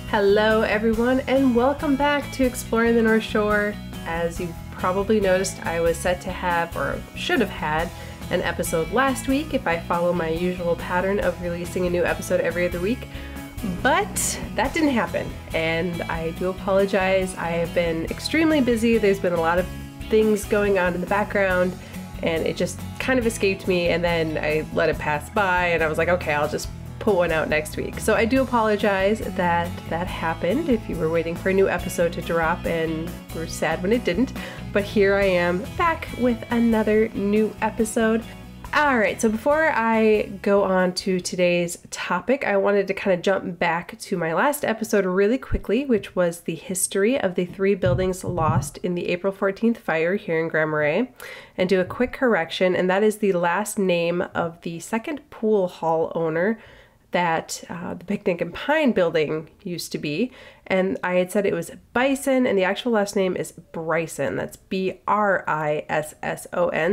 Hello everyone and welcome back to Exploring the North Shore. As you've probably noticed, I was set to have, or should have had, an episode last week if I follow my usual pattern of releasing a new episode every other week, but that didn't happen and I do apologize. I have been extremely busy. There's been a lot of things going on in the background and it just kind of escaped me, and then I let it pass by and I was like, okay, I'll just put one out next week. So I do apologize that that happened if you were waiting for a new episode to drop and were sad when it didn't. But here I am back with another new episode. Alright, so before I go on to today's topic, I wanted to kind of jump back to my last episode really quickly, which was the history of the 3 buildings lost in the April 14th fire here in Grand Marais, and do a quick correction, and that is the last name of the second pool hall owner that the Picnic and Pine building used to be. And I had said it was Bison, and the actual last name is Bryson. That's B-R-I-S-S-O-N.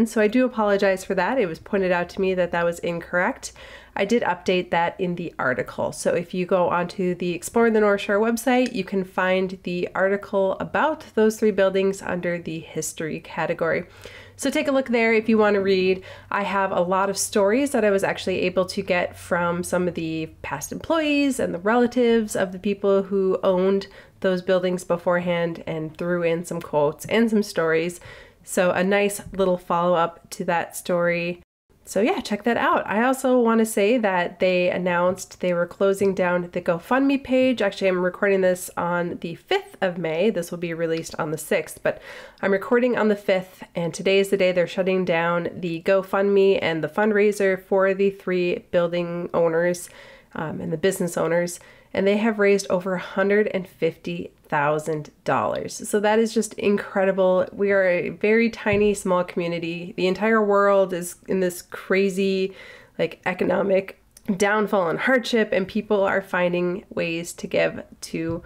So I do apologize for that. It was pointed out to me that that was incorrect. I did update that in the article. So if you go onto the Exploring the North Shore website, you can find the article about those 3 buildings under the history category. So take a look there if you want to read. I have a lot of stories that I was actually able to get from some of the past employees and the relatives of the people who owned those buildings beforehand, and threw in some quotes and some stories. So a nice little follow-up to that story. So yeah, check that out. I also want to say that they announced they were closing down the GoFundMe page. Actually, I'm recording this on the 5th of May. This will be released on the 6th, but I'm recording on the 5th, and today is the day they're shutting down the GoFundMe and the fundraiser for the 3 building owners and the business owners, and they have raised over $150,000. So that is just incredible. We are a very tiny, small community. The entire world is in this crazy, economic downfall and hardship, and people are finding ways to give to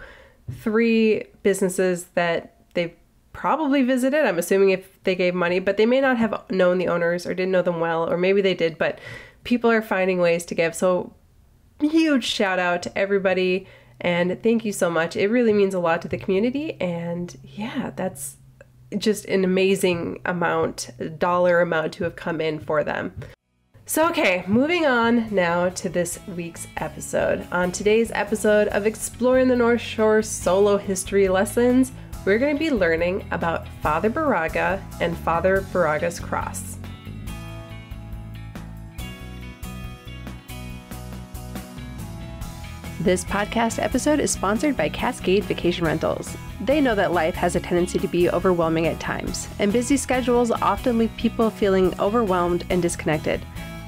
3 businesses that they've probably visited. I'm assuming if they gave money, but they may not have known the owners or didn't know them well, or maybe they did, but people are finding ways to give. So huge shout out to everybody, and thank you so much. It really means a lot to the community, and yeah, that's just an amazing dollar amount to have come in for them. So okay, moving on now to this week's episode. On today's episode of Exploring the North Shore Solo History Lessons, we're going to be learning about Father Baraga and Father Baraga's Cross. This podcast episode is sponsored by Cascade Vacation Rentals. They know that life has a tendency to be overwhelming at times, and busy schedules often leave people feeling overwhelmed and disconnected.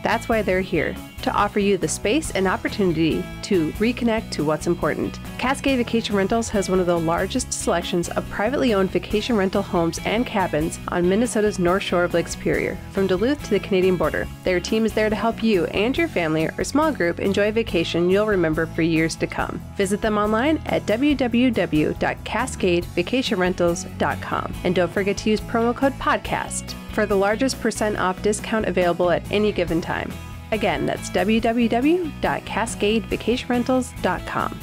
That's why they're here, to offer you the space and opportunity to reconnect to what's important. Cascade Vacation Rentals has one of the largest selections of privately owned vacation rental homes and cabins on Minnesota's North Shore of Lake Superior, from Duluth to the Canadian border. Their team is there to help you and your family or small group enjoy a vacation you'll remember for years to come. Visit them online at www.cascadevacationrentals.com, and don't forget to use promo code PODCAST for the largest % off discount available at any given time. Again, that's www.cascadevacationrentals.com.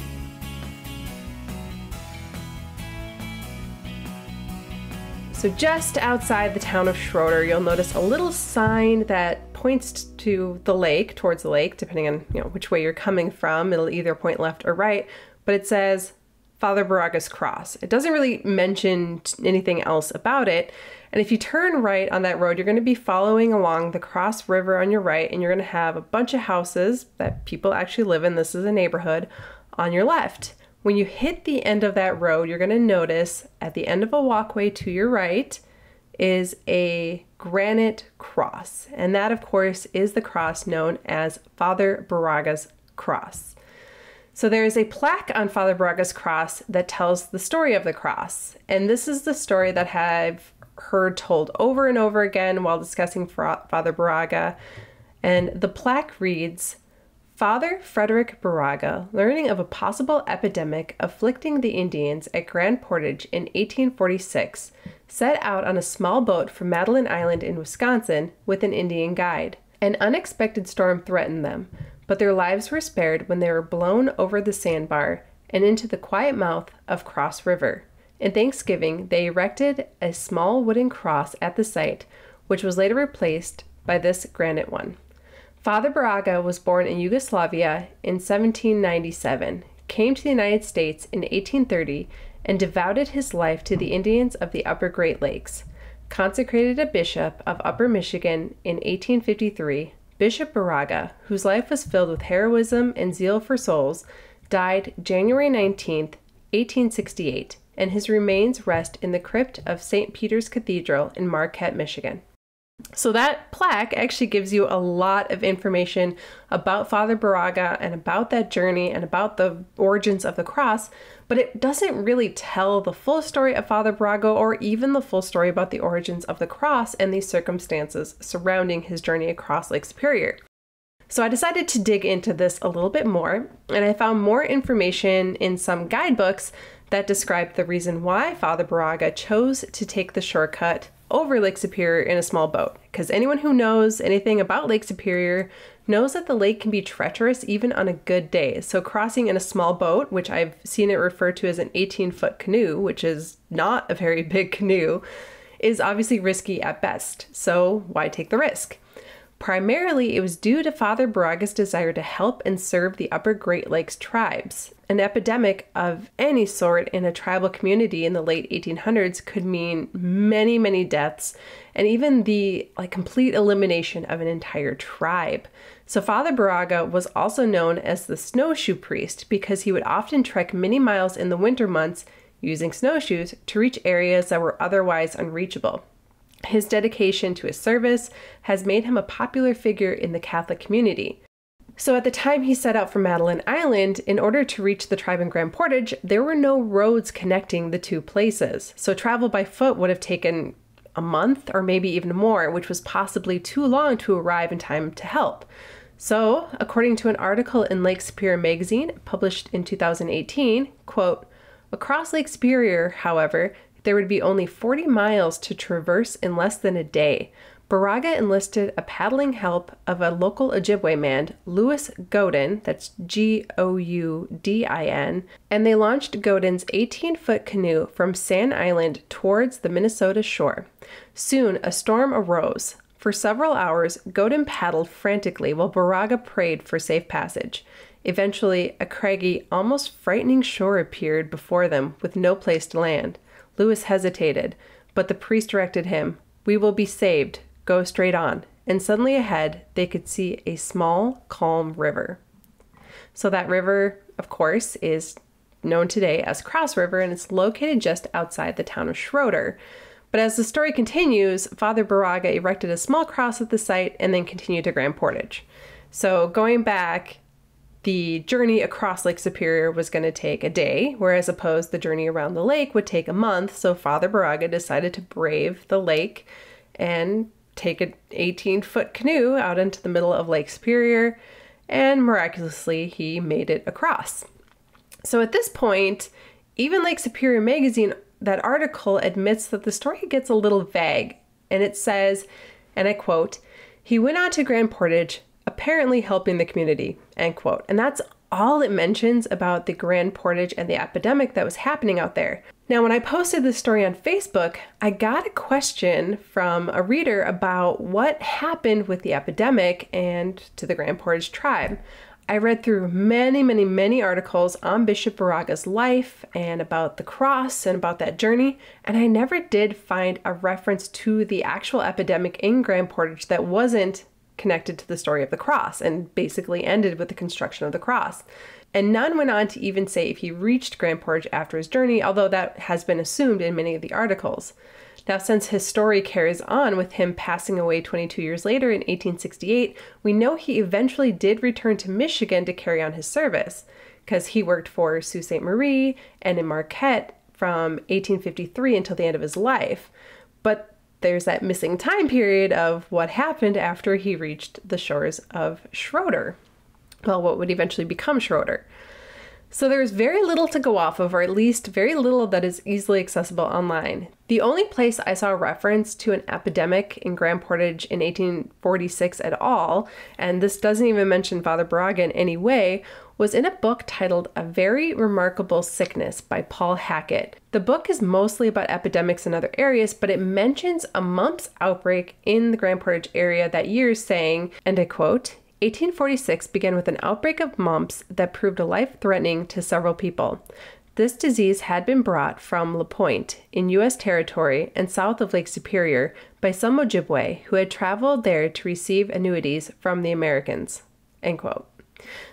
So just outside the town of Schroeder, you'll notice a little sign that points to the lake, towards the lake, depending on which way you're coming from. It'll either point left or right, but it says Father Baraga's Cross. It doesn't really mention anything else about it. And if you turn right on that road, you're going to be following along the Cross River on your right, and you're going to have a bunch of houses that people actually live in. This is a neighborhood on your left. When you hit the end of that road, you're going to notice at the end of a walkway to your right is a granite cross. And that, of course, is the cross known as Father Baraga's Cross. So there is a plaque on Father Baraga's Cross that tells the story of the cross. And this is the story that I've heard told over and over again while discussing Father Baraga. And the plaque reads, Father Frederick Baraga, learning of a possible epidemic afflicting the Indians at Grand Portage in 1846, set out on a small boat from Madeline Island in Wisconsin with an Indian guide. An unexpected storm threatened them, but their lives were spared when they were blown over the sandbar and into the quiet mouth of Cross River. In Thanksgiving, they erected a small wooden cross at the site, which was later replaced by this granite one. Father Baraga was born in Yugoslavia in 1797, came to the United States in 1830, and devoted his life to the Indians of the Upper Great Lakes. Consecrated a bishop of Upper Michigan in 1853, Bishop Baraga, whose life was filled with heroism and zeal for souls, died January 19, 1868, and his remains rest in the crypt of St. Peter's Cathedral in Marquette, Michigan. So that plaque actually gives you a lot of information about Father Baraga and about that journey and about the origins of the cross, but it doesn't really tell the full story of Father Baraga or even the full story about the origins of the cross and the circumstances surrounding his journey across Lake Superior. So I decided to dig into this a little bit more, and I found more information in some guidebooks that described the reason why Father Baraga chose to take the shortcut over Lake Superior in a small boat. Because anyone who knows anything about Lake Superior knows that the lake can be treacherous even on a good day. So crossing in a small boat, which I've seen it referred to as an 18-foot canoe, which is not a very big canoe, is obviously risky at best. So why take the risk? Primarily, it was due to Father Baraga's desire to help and serve the Upper Great Lakes tribes. An epidemic of any sort in a tribal community in the late 1800s could mean many, many deaths, and even the complete elimination of an entire tribe. So Father Baraga was also known as the Snowshoe Priest because he would often trek many miles in the winter months using snowshoes to reach areas that were otherwise unreachable. His dedication to his service has made him a popular figure in the Catholic community. So at the time he set out for Madeline Island, in order to reach the tribe in Grand Portage, there were no roads connecting the two places. So travel by foot would have taken a month or maybe even more, which was possibly too long to arrive in time to help. So, according to an article in Lake Superior magazine published in 2018, quote, "Across Lake Superior, however, there would be only 40 miles to traverse in less than a day. Baraga enlisted a paddling help of a local Ojibwe man, Louis Godin, that's Goudin, and they launched Godin's 18-foot canoe from Sand Island towards the Minnesota shore. Soon a storm arose. For several hours, Godin paddled frantically while Baraga prayed for safe passage. Eventually, a craggy, almost frightening shore appeared before them with no place to land. Louis hesitated, but the priest directed him, 'We will be saved. Go straight on.' And suddenly ahead, they could see a small, calm river." So that river, of course, is known today as Cross River, and it's located just outside the town of Schroeder. But as the story continues, Father Baraga erected a small cross at the site and then continued to Grand Portage. So going back, the journey across Lake Superior was going to take a day, whereas opposed the journey around the lake would take a month. So Father Baraga decided to brave the lake and take an 18-foot canoe out into the middle of Lake Superior, and miraculously he made it across. So at this point, even Lake Superior magazine, that article admits that the story gets a little vague, and it says, and I quote, "He went on to Grand Portage, apparently helping the community," end quote. And that's all it mentions about the Grand Portage and the epidemic that was happening out there. Now, when I posted this story on Facebook, I got a question from a reader about what happened with the epidemic and to the Grand Portage tribe. I read through many articles on Bishop Baraga's life and about the cross and about that journey, and I never did find a reference to the actual epidemic in Grand Portage that wasn't connected to the story of the cross and basically ended with the construction of the cross. And none went on to even say if he reached Grand Portage after his journey, although that has been assumed in many of the articles. Now, since his story carries on with him passing away 22 years later in 1868, we know he eventually did return to Michigan to carry on his service, because he worked for Sault Ste. Marie and in Marquette from 1853 until the end of his life. But there's that missing time period of what happened after he reached the shores of Schroeder. Well, what would eventually become Schroeder. So there's very little to go off of, or at least very little that is easily accessible online. The only place I saw a reference to an epidemic in Grand Portage in 1846 at all, and this doesn't even mention Father Baraga in any way, was in a book titled A Very Remarkable Sickness by Paul Hackett. The book is mostly about epidemics in other areas, but it mentions a mumps outbreak in the Grand Portage area that year, saying, and I quote, 1846 began with an outbreak of mumps that proved life-threatening to several people. This disease had been brought from La Pointe in U.S. territory and south of Lake Superior by some Ojibwe who had traveled there to receive annuities from the Americans. End quote.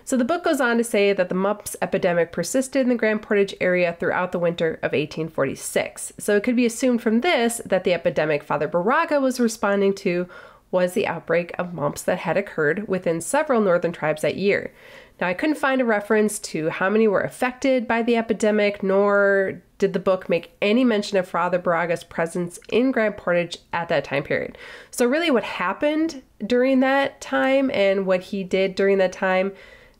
So the book goes on to say that the mumps epidemic persisted in the Grand Portage area throughout the winter of 1846. So it could be assumed from this that the epidemic Father Baraga was responding to was the outbreak of mumps that had occurred within several northern tribes that year. Now, I couldn't find a reference to how many were affected by the epidemic, nor did the book make any mention of Father Baraga's presence in Grand Portage at that time period. So really what happened during that time and what he did during that time,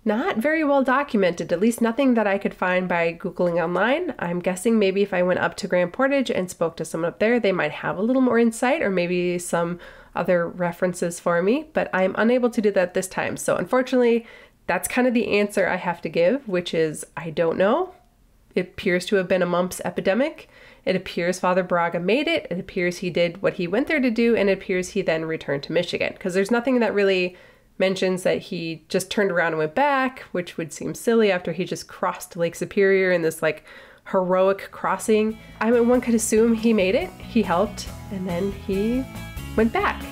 not very well documented, at least nothing that I could find by Googling online. I'm guessing maybe if I went up to Grand Portage and spoke to someone up there, they might have a little more insight or maybe some other references for me, but I'm unable to do that this time. So unfortunately, that's kind of the answer I have to give, which is I don't know. It appears to have been a mumps epidemic. It appears Father Baraga made it. It appears he did what he went there to do, and it appears he then returned to Michigan, because there's nothing that really mentions that he just turned around and went back, which would seem silly after he just crossed Lake Superior in this like heroic crossing. I mean, one could assume he made it, he helped, and then he went back.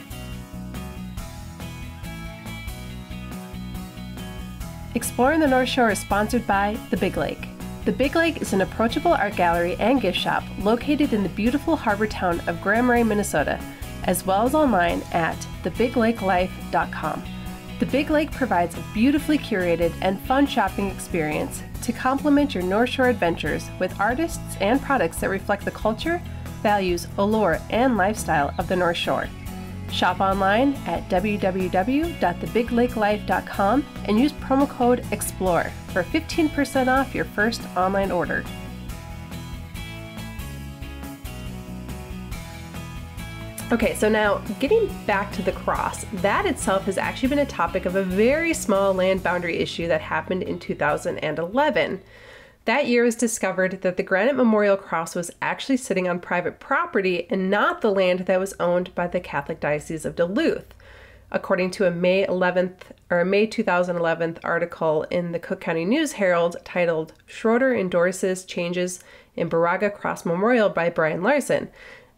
Exploring the North Shore is sponsored by The Big Lake. The Big Lake is an approachable art gallery and gift shop located in the beautiful harbor town of Grand Marais, Minnesota, as well as online at thebigLakeLife.com. The Big Lake provides a beautifully curated and fun shopping experience to complement your North Shore adventures with artists and products that reflect the culture, values, allure, and lifestyle of the North Shore. Shop online at www.thebigLakeLife.com and use promo code EXPLORE for 15% off your first online order. Okay, so now getting back to the cross, that itself has actually been a topic of a very small land boundary issue that happened in 2011. That year, it was discovered that the granite memorial cross was actually sitting on private property and not the land that was owned by the Catholic Diocese of Duluth, according to a May 2011 article in the Cook County News Herald titled "Schroeder Endorses Changes in Baraga Cross Memorial" by Brian Larson.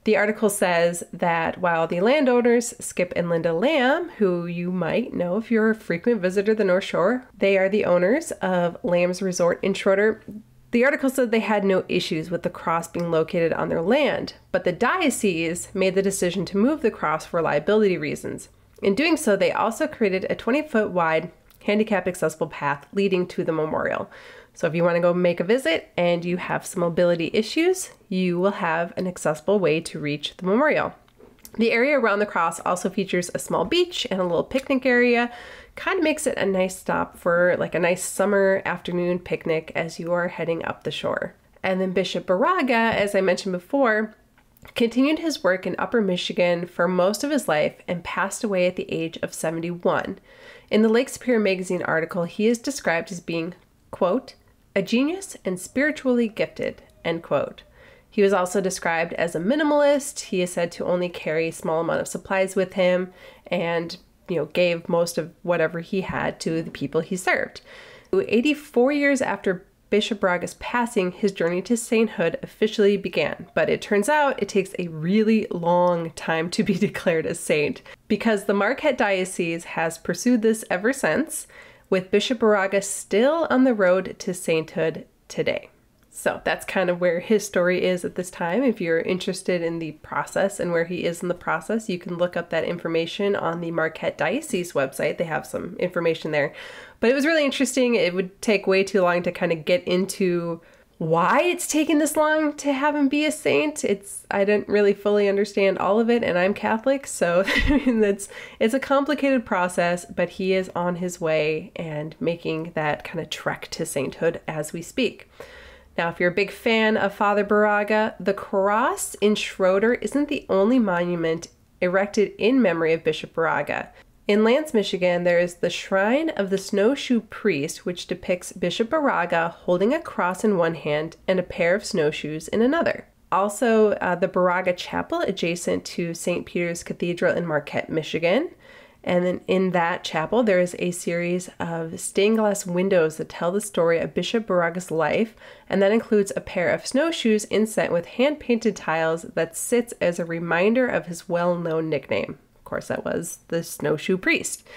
The article says that while the landowners, Skip and Linda Lamb, who you might know if you're a frequent visitor to the North Shore, they are the owners of Lamb's Resort in Schroeder. The article said they had no issues with the cross being located on their land, but the diocese made the decision to move the cross for liability reasons. In doing so, they also created a 20-foot wide handicap accessible path leading to the memorial. So if you want to go make a visit and you have some mobility issues, you will have an accessible way to reach the memorial. The area around the cross also features a small beach and a little picnic area. Kind of makes it a nice stop for like a nice summer afternoon picnic as you are heading up the shore. And then Bishop Baraga, as I mentioned before, continued his work in Upper Michigan for most of his life and passed away at the age of 71. In the Lake Superior Magazine article, he is described as being, quote, a genius and spiritually gifted, end quote. He was also described as a minimalist. He is said to only carry a small amount of supplies with him and, gave most of whatever he had to the people he served. 84 years after Bishop Baraga's passing, his journey to sainthood officially began. But it turns out it takes a really long time to be declared a saint because the Marquette Diocese has pursued this ever since, with Bishop Baraga still on the road to sainthood today. So that's kind of where his story is at this time. If you're interested in the process and where he is in the process, you can look up that information on the Marquette Diocese website. They have some information there. But it was really interesting. It would take way too long to kind of get into why it's taken this long to have him be a saint. I didn't really fully understand all of it, and I'm Catholic, so it's a complicated process, but he is on his way and making that kind of trek to sainthood as we speak. Now, if you're a big fan of Father Baraga, the cross in Schroeder isn't the only monument erected in memory of Bishop Baraga. In Lance, Michigan, there is the Shrine of the Snowshoe Priest, which depicts Bishop Baraga holding a cross in one hand and a pair of snowshoes in another. Also, the Baraga Chapel adjacent to St. Peter's Cathedral in Marquette, Michigan. And then in that chapel, there is a series of stained glass windows that tell the story of Bishop Baraga's life, and that includes a pair of snowshoes inset with hand-painted tiles that sits as a reminder of his well-known nickname. Of course, that was the Snowshoe Priest.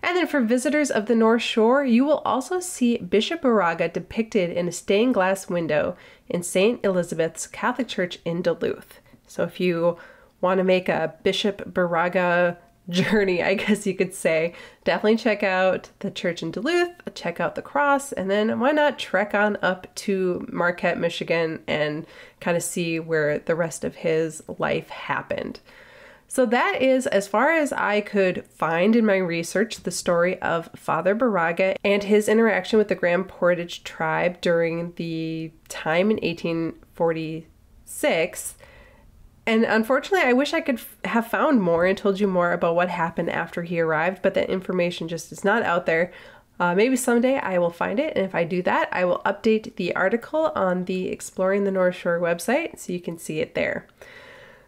And then for visitors of the North Shore, you will also see Bishop Baraga depicted in a stained glass window in St. Elizabeth's Catholic Church in Duluth. So if you want to make a Bishop Baraga journey, I guess you could say, definitely check out the church in Duluth, check out the cross, and then why not trek on up to Marquette, Michigan, and kind of see where the rest of his life happened. So that is, as far as I could find in my research, the story of Father Baraga and his interaction with the Grand Portage tribe during the time in 1846. And unfortunately, I wish I could have found more and told you more about what happened after he arrived, but that information just is not out there. Maybe someday I will find it, and if I do that, I will update the article on the Exploring the North Shore website so you can see it there.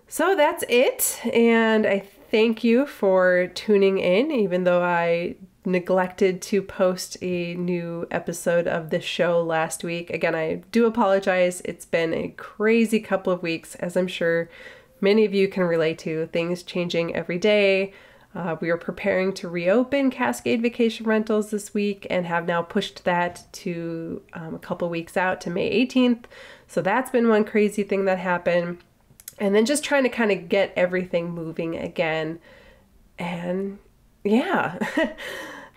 So that's it, and I thank you for tuning in, even though I neglected to post a new episode of this show last week. Again, I do apologize. It's been a crazy couple of weeks, as I'm sure many of you can relate to. Things changing every day. We are preparing to reopen Cascade Vacation Rentals this week and have now pushed that to a couple weeks out to May 18th. So that's been one crazy thing that happened. And then just trying to kind of get everything moving again. And yeah,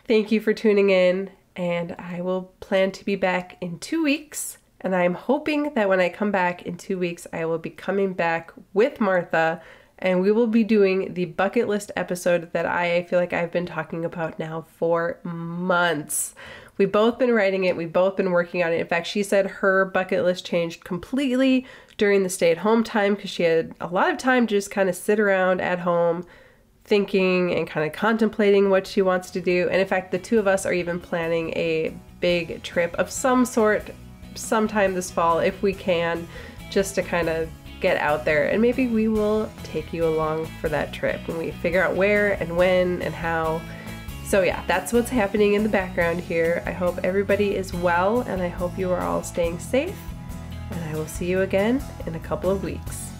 thank you for tuning in. And I will plan to be back in 2 weeks. And I'm hoping that when I come back in 2 weeks, I will be coming back with Martha. And we will be doing the bucket list episode that I feel like I've been talking about now for months. We've both been writing it. We've both been working on it. In fact, she said her bucket list changed completely during the stay-at-home time because she had a lot of time to just kind of sit around at home thinking and kind of contemplating what she wants to do. And in fact, the two of us are even planning a big trip of some sort sometime this fall if we can, just to kind of get out there. And maybe we will take you along for that trip when we figure out where and when and how. So yeah, that's what's happening in the background here. I hope everybody is well, and I hope you are all staying safe. And I will see you again in a couple of weeks.